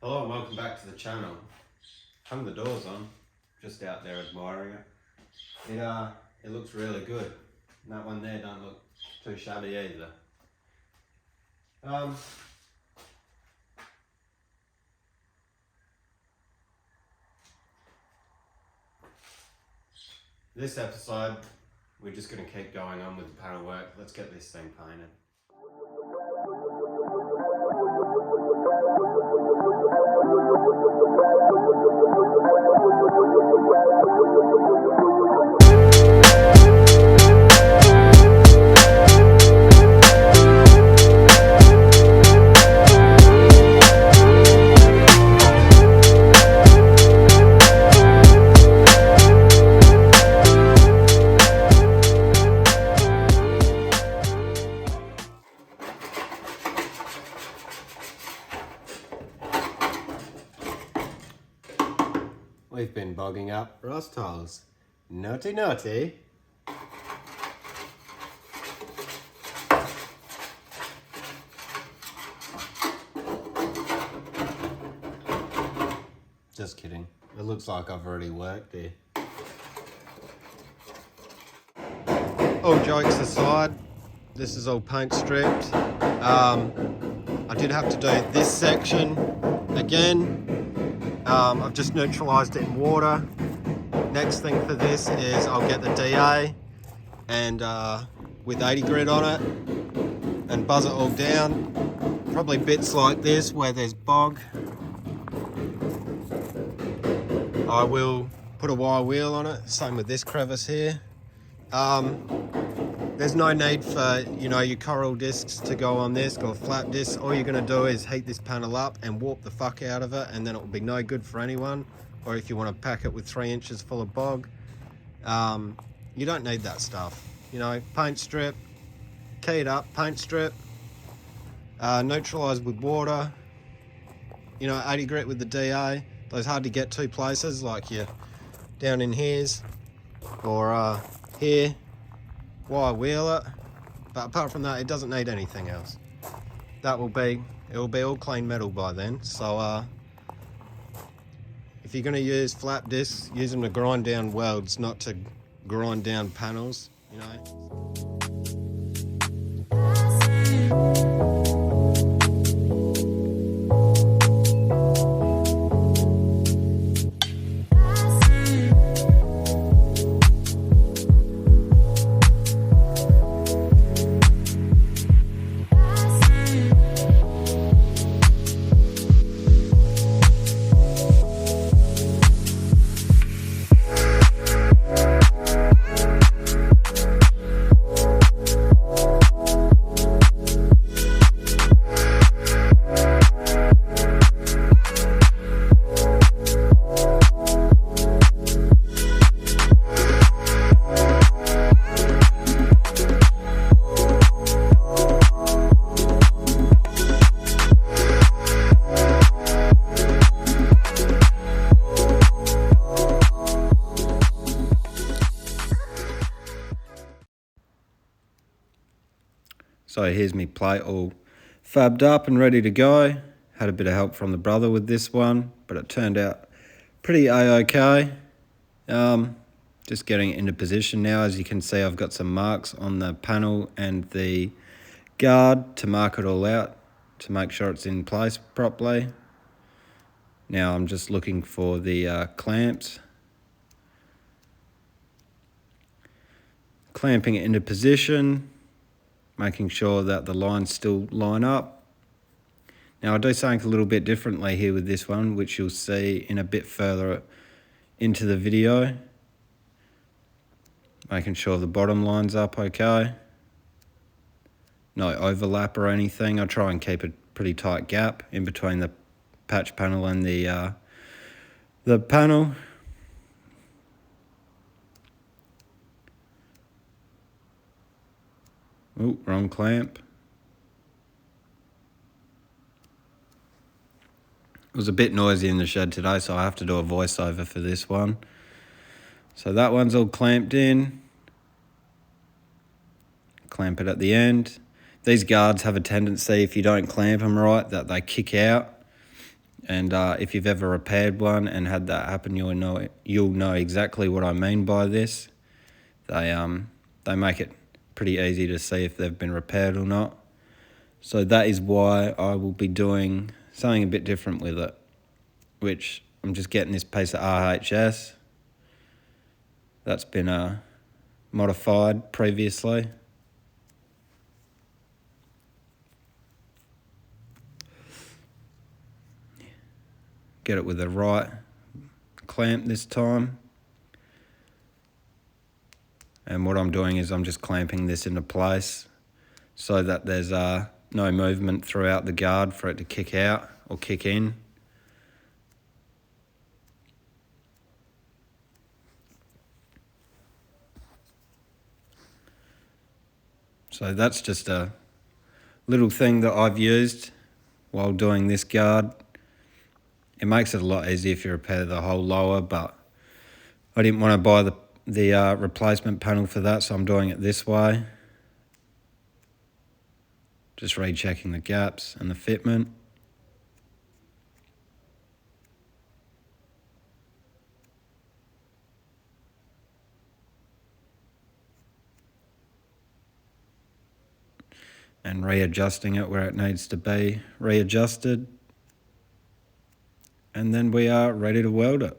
Hello and welcome back to the channel. Hung the doors on, just out there admiring it. It looks really good. And that one there don't look too shabby either. This episode, we're just going to keep going on with the panel work. Let's get this thing painted. We've been bogging up rust holes. Naughty, naughty. Just kidding. It looks like I've already worked here. All jokes aside, this is all paint stripped. I did have to do this section again. I've just neutralised it in water. Next thing for this is I'll get the DA and with 80 grit on it and buzz it all down. Probably bits like this where there's bog. I will put a wire wheel on it, same with this crevice here. There's no need for, your coral discs to go on this or flat discs. All you're going to do is heat this panel up and warp the fuck out of it, and then it will be no good for anyone. Or if you want to pack it with 3 inches full of bog, you don't need that stuff. Paint strip, key it up, paint strip, neutralise with water, 80 grit with the DA. Those hard to get to places like you're down in here's or here. Wire wheel it, but apart from that, it doesn't need anything else. It will be all clean metal by then. So if you're going to use flat discs, use them to grind down welds, not to grind down panels. So here's my plate all fabbed up and ready to go. Had a bit of help from the brother with this one, but it turned out pretty a-okay. Just getting it into position now. As you can see, I've got some marks on the panel and the guard to mark it all out to make sure it's in place properly. Now I'm just looking for the clamps. Clamping it into position, making sure that the lines still line up. Now I do something a little bit differently here with this one, which you'll see in a bit further into the video. Making sure the bottom line's up okay. No overlap or anything. I try and keep a pretty tight gap in between the patch panel and the panel. Oh, wrong clamp. It was a bit noisy in the shed today, so I have to do a voiceover for this one. So that one's all clamped in. Clamp it at the end. These guards have a tendency, if you don't clamp them right, that they kick out. And if you've ever repaired one and had that happen, you'll know exactly what I mean by this. They make it pretty easy to see if they've been repaired or not. So that is why I will be doing something a bit different with it, which I'm just getting this piece of RHS that's been modified previously. Get it with the right clamp this time. And what I'm doing is I'm just clamping this into place so that there's no movement throughout the guard for it to kick out or kick in. So that's just a little thing that I've used while doing this guard. It makes it a lot easier if you repair the whole lower, but I didn't want to buy the replacement panel for that, so I'm doing it this way. Just rechecking the gaps and the fitment. And readjusting it where it needs to be readjusted. And then we are ready to weld it.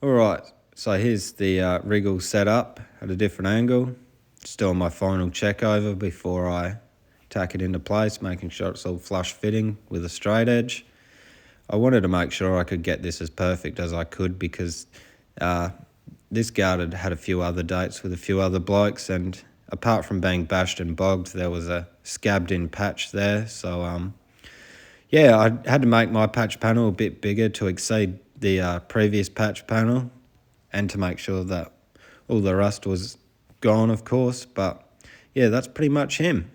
Alright, so here's the rig all set up at a different angle. Just doing my final check over before I tack it into place, making sure it's all flush fitting with a straight edge. I wanted to make sure I could get this as perfect as I could because this guard had a few other dates with a few other blokes, and apart from being bashed and bogged, there was a scabbed in patch there. So yeah, I had to make my patch panel a bit bigger to exceed the previous patch panel and to make sure that all the rust was gone, of course. But yeah, that's pretty much him.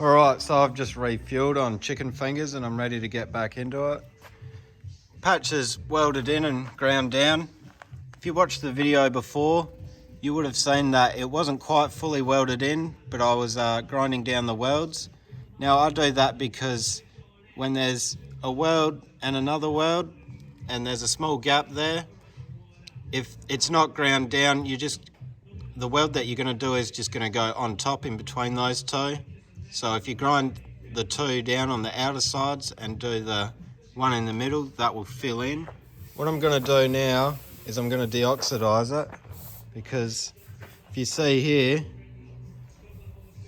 Alright, so I've just refueled on chicken fingers and I'm ready to get back into it. Patch is welded in and ground down. If you watched the video before, you would have seen that it wasn't quite fully welded in, but I was grinding down the welds. Now I do that because when there's a weld and another weld and there's a small gap there, if it's not ground down, the weld that you're going to do is just going to go on top in between those two. So if you grind the two down on the outer sides and do the one in the middle, that will fill in. What I'm going to do now is I'm going to deoxidize it, because if you see here,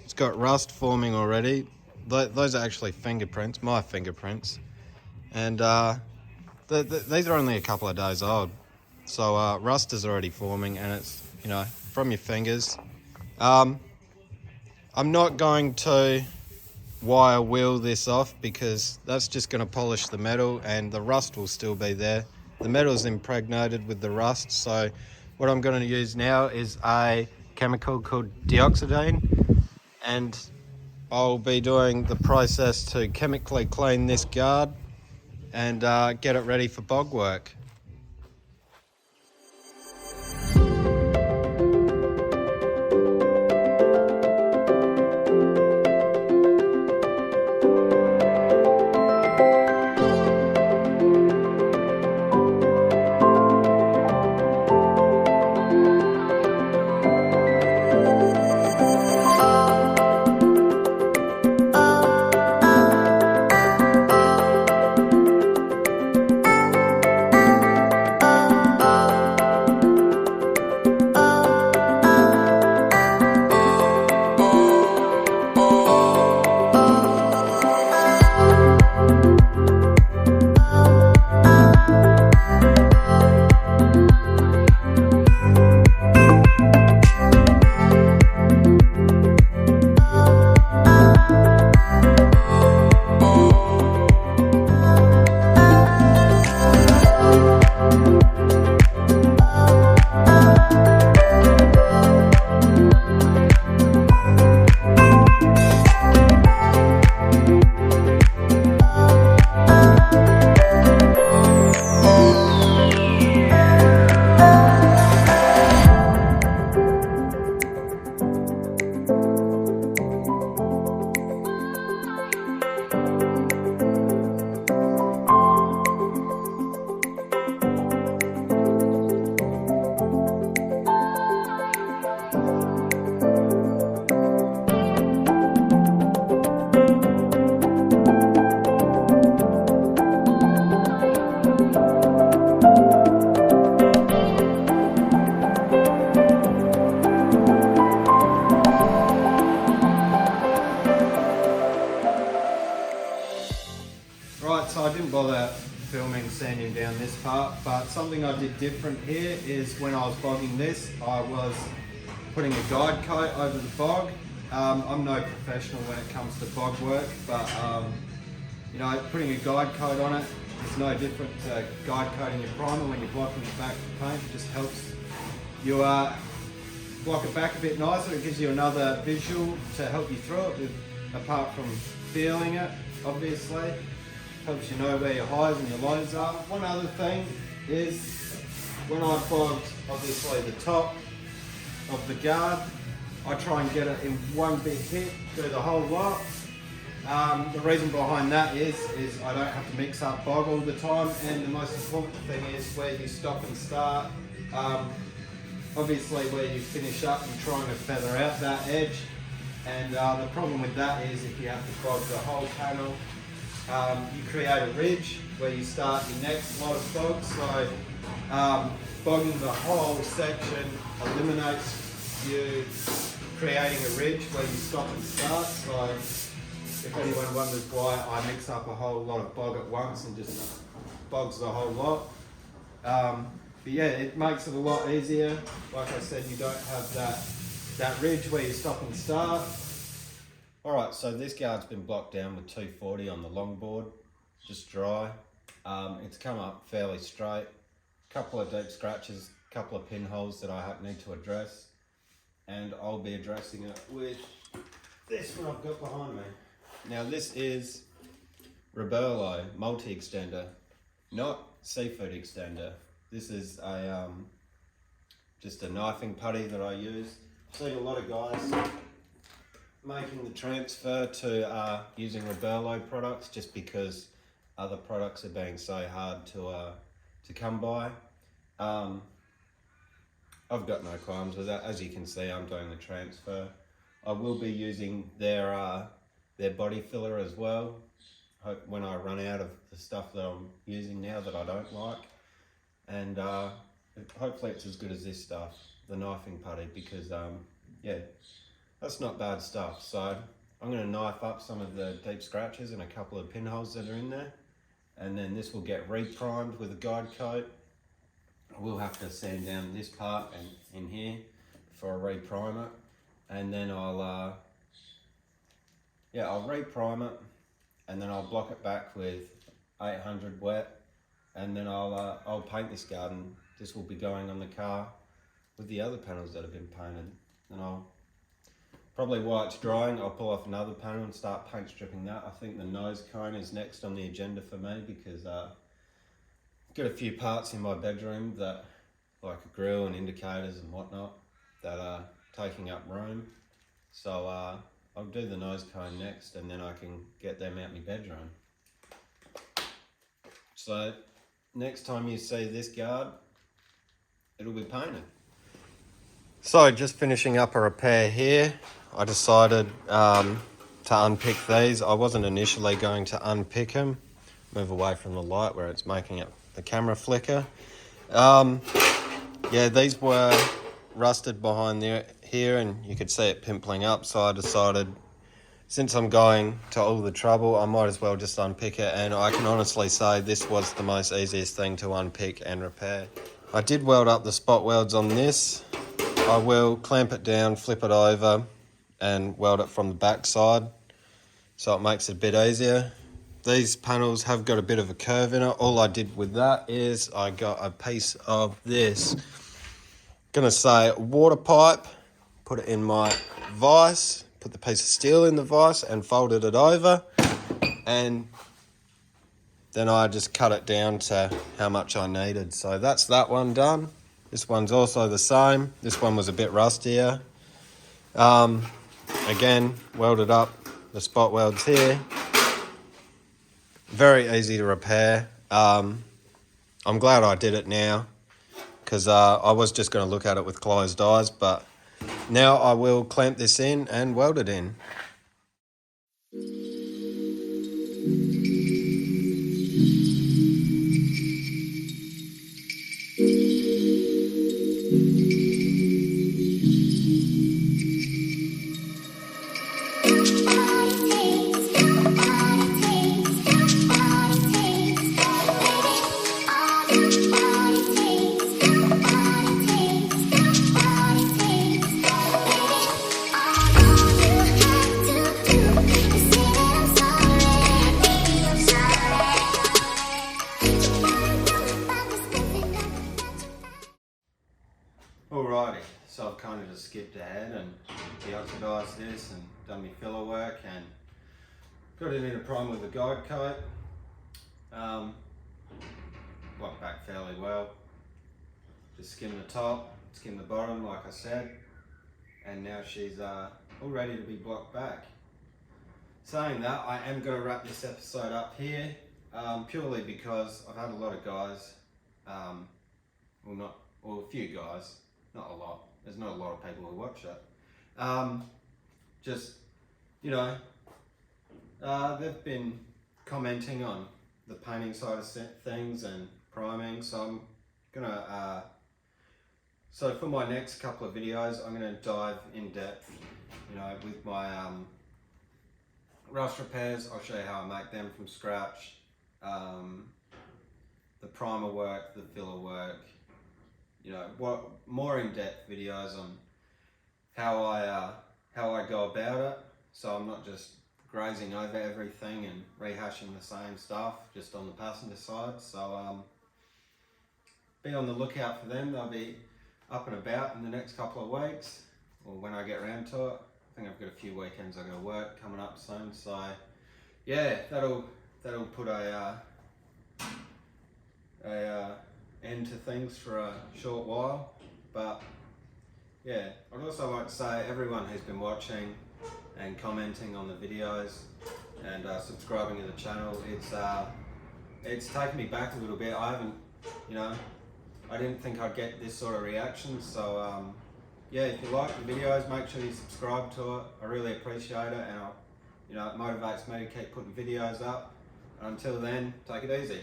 it's got rust forming already. Those are actually fingerprints, my fingerprints. And these are only a couple of days old. So rust is already forming, and it's, you know, from your fingers. I'm not going to wire wheel this off because that's just going to polish the metal and the rust will still be there. The metal is impregnated with the rust, so what I'm going to use now is a chemical called deoxidine, and I'll be doing the process to chemically clean this guard and get it ready for bog work. Right, so I didn't bother filming sanding down this part, but something I did different here is when I was bogging this, I was putting a guide coat over the bog. I'm no professional when it comes to bog work, but you know, putting a guide coat on it is no different to guide coating your primer when you're blocking it back with paint. It just helps you block it back a bit nicer. It gives you another visual to help you through it, apart from feeling it, obviously. Helps you know where your highs and your lows are. One other thing is, when I bogged obviously the top of the guard, I try and get it in one big hit through the whole lot. The reason behind that is I don't have to mix up bog all the time, and the most important thing is where you stop and start. Obviously where you finish up and trying to feather out that edge, and the problem with that is if you have to bog the whole panel, you create a ridge where you start your next lot of bogs. So bogging the whole section eliminates you creating a ridge where you stop and start. So if anyone wonders why I mix up a whole lot of bog at once and just bogs the whole lot, but yeah, it makes it a lot easier. Like I said, you don't have that ridge where you stop and start. Alright, so this guard's been blocked down with 240 on the longboard, just dry. It's come up fairly straight. A couple of deep scratches, a couple of pinholes that I need to address, and I'll be addressing it with this one I've got behind me. Now this is Roberlo multi-extender, not seafood extender. This is a just a knifing putty that I use. I've seen a lot of guys making the transfer to using Roberlo products just because other products are being so hard to come by. I've got no qualms with that. As you can see, I'm doing the transfer. I will be using their body filler as well. Hope when I run out of the stuff that I'm using now that I don't like, and hopefully it's as good as this stuff, the knifing putty, because yeah, that's not bad stuff. So I'm going to knife up some of the deep scratches and a couple of pinholes that are in there, and then this will get re-primed with a guide coat. I will have to sand down this part and in here for a re-primer, and then I'll re-prime it, and then I'll block it back with 800 wet, and then I'll paint this garden. This will be going on the car with the other panels that have been painted, and I'll probably, while it's drying, I'll pull off another panel and start paint stripping that. I think the nose cone is next on the agenda for me, because I've got a few parts in my bedroom that, like a grill and indicators and whatnot, that are taking up room. So I'll do the nose cone next, and then I can get them out my bedroom. So next time you see this guard, it'll be painted. So just finishing up a repair here. I decided to unpick these. I wasn't initially going to unpick them. Move away from the light where it's making it the camera flicker. Yeah, these were rusted behind there here, and you could see it pimpling up. So I decided, since I'm going to all the trouble, I might as well just unpick it. And I can honestly say this was the most easiest thing to unpick and repair. I did weld up the spot welds on this. I will clamp it down, flip it over, and weld it from the back side, so it makes it a bit easier. These panels have got a bit of a curve in it. All I did with that is I got a piece of this, gonna say water pipe, put it in my vise, put the piece of steel in the vise and folded it over, and then I just cut it down to how much I needed. So that's that one done. This one's also the same. This one was a bit rustier. Again, welded up the spot welds here. Very easy to repair. I'm glad I did it now, because I was just going to look at it with closed eyes, but now I will clamp this in and weld it in. Alrighty, so I've kind of just skipped ahead and deoxidised this and done my filler work and got it in a prime with a guide coat. Blocked back fairly well. Just skim the top, skim the bottom like I said, and now she's all ready to be blocked back. Saying that, I am going to wrap this episode up here, purely because I've had a lot of guys, a few guys, not a lot, there's not a lot of people who watch it, just, you know, they've been commenting on the painting side of things and priming, so I'm gonna, so for my next couple of videos, I'm gonna dive in depth, you know, with my rust repairs. I'll show you how I make them from scratch, the primer work, the filler work, you know, what more in-depth videos on how I go about it, so I'm not just grazing over everything and rehashing the same stuff just on the passenger side. So be on the lookout for them. They'll be up and about in the next couple of weeks, or when I get around to it. I think I've got a few weekends I got to work coming up soon, so yeah, that'll put a end to things for a short while. But yeah, I'd also like to say everyone who's been watching and commenting on the videos and subscribing to the channel, it's taken me back a little bit. I haven't, you know, I didn't think I'd get this sort of reaction. So yeah, if you like the videos, make sure you subscribe to it. I really appreciate it, and it motivates me to keep putting videos up. Until then, take it easy.